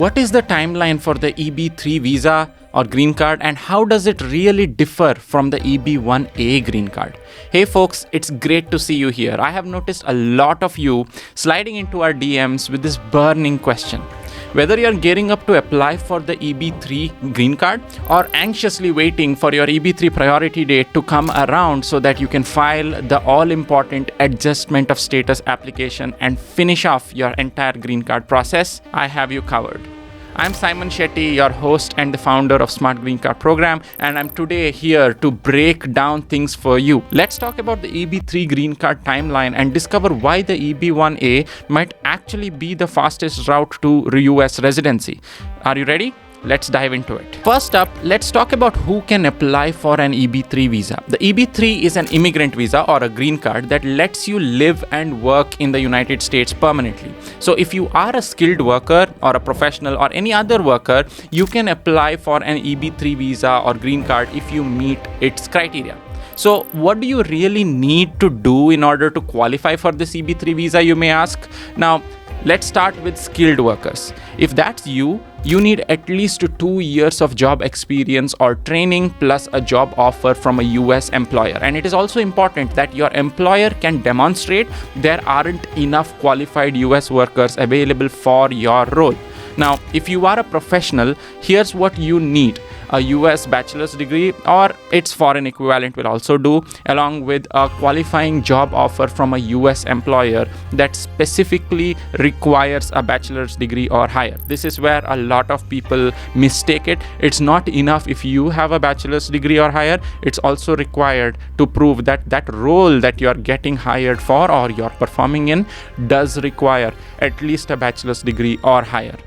What is the timeline for the EB3 Visa or Green Card, and how does it really differ from the EB1A Green Card? Hey folks, it's great to see you here. I have noticed a lot of you sliding into our DMs with this burning question. Whether you're gearing up to apply for the EB3 Green Card or anxiously waiting for your EB3 priority date to come around so that you can file the all-important adjustment of status application and finish off your entire Green Card process, I have you covered. I'm Saiman Shetty, your host and the founder of Smart Green Card program, and I'm today here to break down things for you. Let's talk about the EB3 Green Card timeline and discover why the EB1A might actually be the fastest route to US residency. Are you ready? Let's dive into it. First up, let's talk about who can apply for an EB3 visa. The EB3 is an immigrant visa or a green card that lets you live and work in the United States permanently. So if you are a skilled worker or a professional or any other worker, you can apply for an EB3 visa or green card if you meet its criteria. So what do you really need to do in order to qualify for this EB3 visa, you may ask? Now, let's start with skilled workers. If that's you, you need at least 2 years of job experience or training plus a job offer from a US employer. And it is also important that your employer can demonstrate there aren't enough qualified US workers available for your role. Now, if you are a professional, here's what you need. A US bachelor's degree or its foreign equivalent will also do, along with a qualifying job offer from a US employer that specifically requires a bachelor's degree or higher. This is where a lot of people mistake it. It's not enough if you have a bachelor's degree or higher. It's also required to prove that that role that you're getting hired for or you're performing in does require at least a bachelor's degree or higher.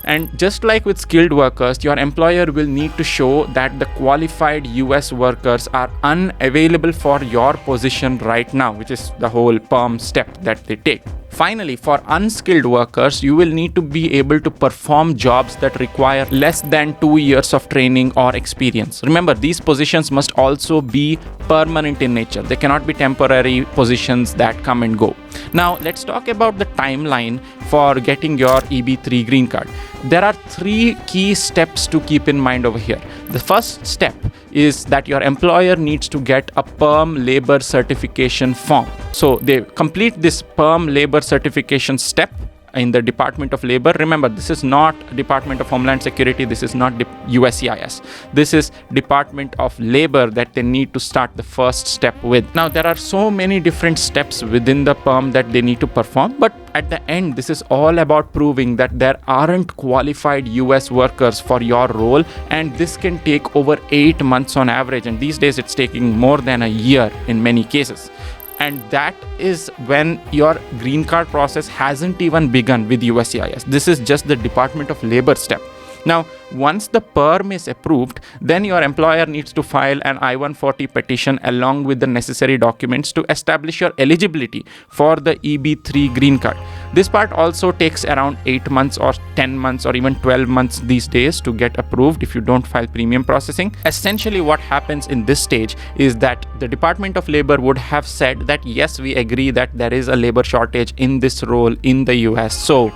And just like with skilled workers, your employer will need to show that the qualified US workers are unavailable for your position right now, which is the whole PERM step that they take. Finally, for unskilled workers, you will need to be able to perform jobs that require less than 2 years of training or experience. Remember, these positions must also be permanent in nature. They cannot be temporary positions that come and go. Now, let's talk about the timeline for getting your EB3 Green Card. There are 3 key steps to keep in mind over here. The first step is that your employer needs to get a PERM labor certification form. So they complete this PERM labor certification step in the Department of Labor. Remember, this is not Department of Homeland Security. This is not USCIS. This is Department of Labor that they need to start the first step with. Now, there are so many different steps within the PERM that they need to perform, but at the end, this is all about proving that there aren't qualified US workers for your role, and this can take over 8 months on average, and these days it's taking more than a year in many cases. And that is when your green card process hasn't even begun with USCIS. This is just the Department of Labor step. Now, once the PERM is approved, then your employer needs to file an I-140 petition along with the necessary documents to establish your eligibility for the EB3 Green Card. This part also takes around 8 months or 10 months or even 12 months these days to get approved if you don't file premium processing. Essentially, what happens in this stage is that the Department of Labor would have said that yes, we agree that there is a labor shortage in this role in the US. So,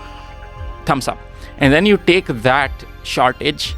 thumbs up. And then you take that shortage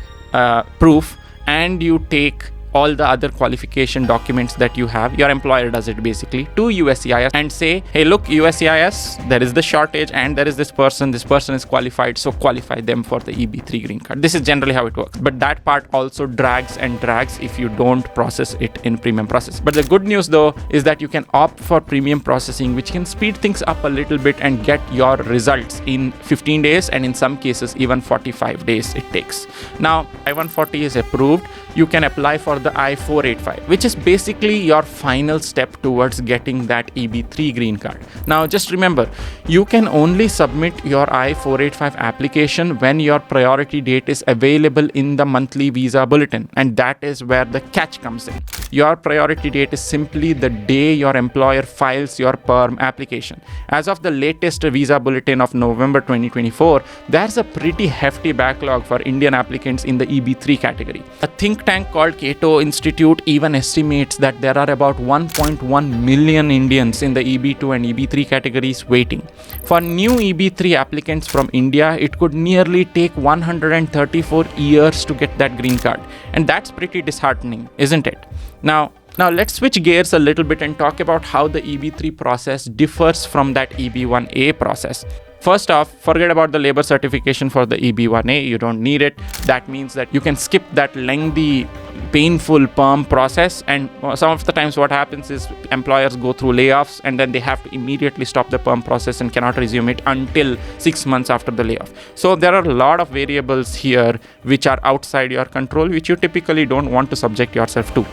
proof and you take all the other qualification documents that you have. Your employer does it basically to USCIS and say, hey, look, USCIS, there is the shortage and there is this person is qualified, so qualify them for the EB3 Green Card. This is generally how it works. But that part also drags and drags if you don't process it in premium process. But the good news though is that you can opt for premium processing, which can speed things up a little bit and get your results in 15 days and in some cases even 45 days it takes. Now, I-140 is approved. You can apply for the I-485, which is basically your final step towards getting that EB3 Green Card. Now, just remember, you can only submit your I-485 application when your priority date is available in the monthly visa bulletin, and that is where the catch comes in. Your priority date is simply the day your employer files your PERM application. As of the latest visa bulletin of November 2024, there's a pretty hefty backlog for Indian applicants in the EB3 category. A think tank called Cato Cato Institute even estimates that there are about 1.1 million Indians in the EB2 and EB3 categories waiting. For new EB3 applicants from India, it could nearly take 134 years to get that green card. And that's pretty disheartening, isn't it? Now let's switch gears a little bit and talk about how the EB3 process differs from that EB1A process. First off, forget about the labor certification for the EB1A. You don't need it. That means that you can skip that lengthy, painful PERM process. And some of the times what happens is employers go through layoffs and then they have to immediately stop the PERM process and cannot resume it until 6 months after the layoff. So there are a lot of variables here which are outside your control, which you typically don't want to subject yourself to.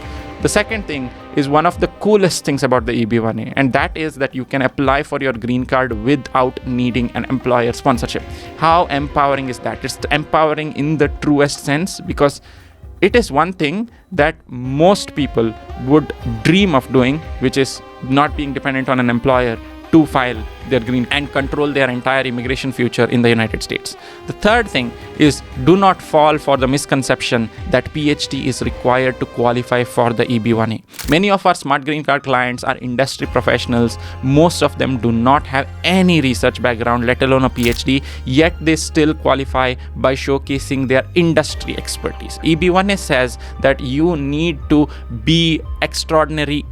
The second thing is one of the coolest things about the EB1A, and that is that you can apply for your green card without needing an employer sponsorship. How empowering is that? It's empowering in the truest sense, because it is one thing that most people would dream of doing, which is not being dependent on an employer to file their green and control their entire immigration future in the United States. The third thing is, do not fall for the misconception that PhD is required to qualify for the EB1A. Many of our smart green card clients are industry professionals. Most of them do not have any research background, let alone a PhD, yet they still qualify by showcasing their industry expertise. EB1A says that you need to be extraordinary.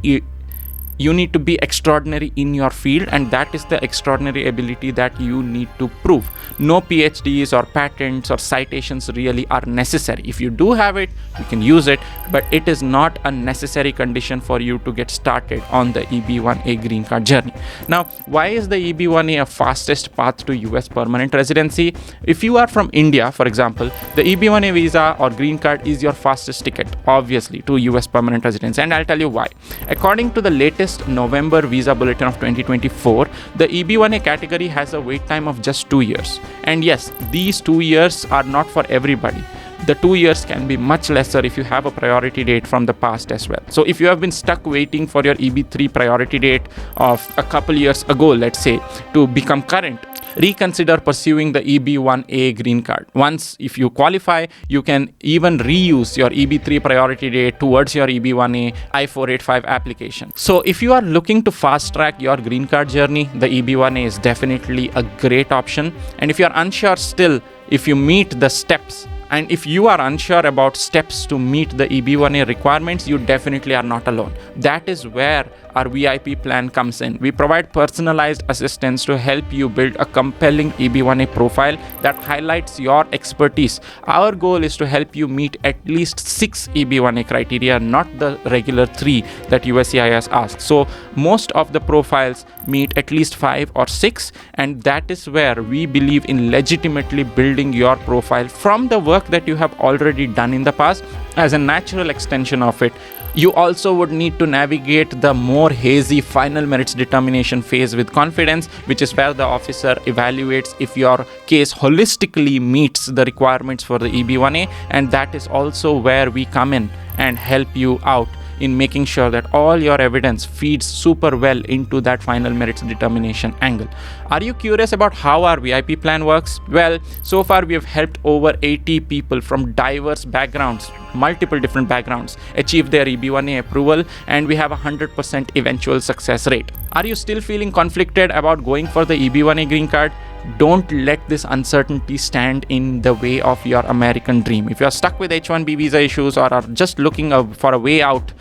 You need to be extraordinary in your field, and that is the extraordinary ability that you need to prove. No PhDs or patents or citations really are necessary. If you do have it, you can use it, but it is not a necessary condition for you to get started on the EB1A green card journey. Now, why is the EB1A a fastest path to US permanent residency? If you are from India, for example, the EB1A visa or green card is your fastest ticket, obviously, to US permanent residency, and I'll tell you why. According to the latest November visa bulletin of 2024, the EB1A category has a wait time of just 2 years. And yes, these 2 years are not for everybody. The 2 years can be much lesser if you have a priority date from the past as well. So if you have been stuck waiting for your EB3 priority date of a couple years ago, let's say, to become current, reconsider pursuing the EB1A green card. Once, if you qualify, you can even reuse your EB3 priority date towards your EB1A I-485 application. So if you are looking to fast track your green card journey, the EB1A is definitely a great option. And if you are unsure still, if you meet the steps, and if you are unsure about steps to meet the EB1A requirements, you definitely are not alone. That is where our VIP plan comes in. We provide personalized assistance to help you build a compelling EB1A profile that highlights your expertise. Our goal is to help you meet at least 6 EB1A criteria, not the regular 3 that USCIS asks. So most of the profiles meet at least 5 or 6, and that is where we believe in legitimately building your profile from the work that you have already done in the past. As a natural extension of it, you also would need to navigate the more hazy final merits determination phase with confidence, which is where the officer evaluates if your case holistically meets the requirements for the EB1A, and that is also where we come in and help you out in making sure that all your evidence feeds super well into that final merits determination angle. Are you curious about how our VIP plan works? Well, so far we have helped over 80 people from diverse backgrounds, multiple different backgrounds, achieve their EB1A approval, and we have a 100% eventual success rate. Are you still feeling conflicted about going for the EB1A green card? Don't let this uncertainty stand in the way of your American dream. If you are stuck with H-1B visa issues or are just looking for a way out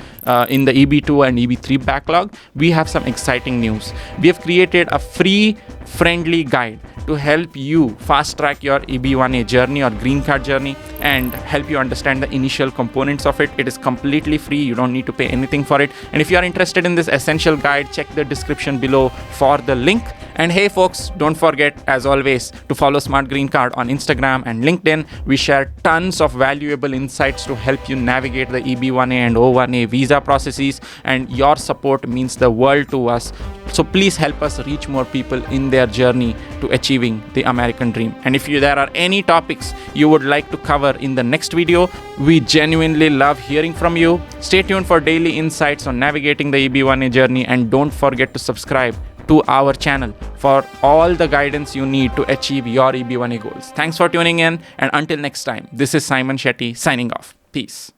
in the EB2 and EB3 backlog, we have some exciting news. We have created a free, friendly guide to help you fast track your EB1A journey or green card journey and help you understand the initial components of it. It is completely free. You don't need to pay anything for it. And if you are interested in this essential guide, check the description below for the link. And hey folks, don't forget, as always, to follow Smart Green Card on Instagram and LinkedIn. We share tons of valuable insights to help you navigate the EB1A and O1A visa processes, and your support means the world to us. So please help us reach more people in their journey to achieving the American dream. And if there are any topics you would like to cover in the next video, we genuinely love hearing from you. Stay tuned for daily insights on navigating the EB1A journey, and don't forget to subscribe to our channel for all the guidance you need to achieve your EB1A goals. Thanks for tuning in, and until next time, this is Saiman Shetty signing off. Peace.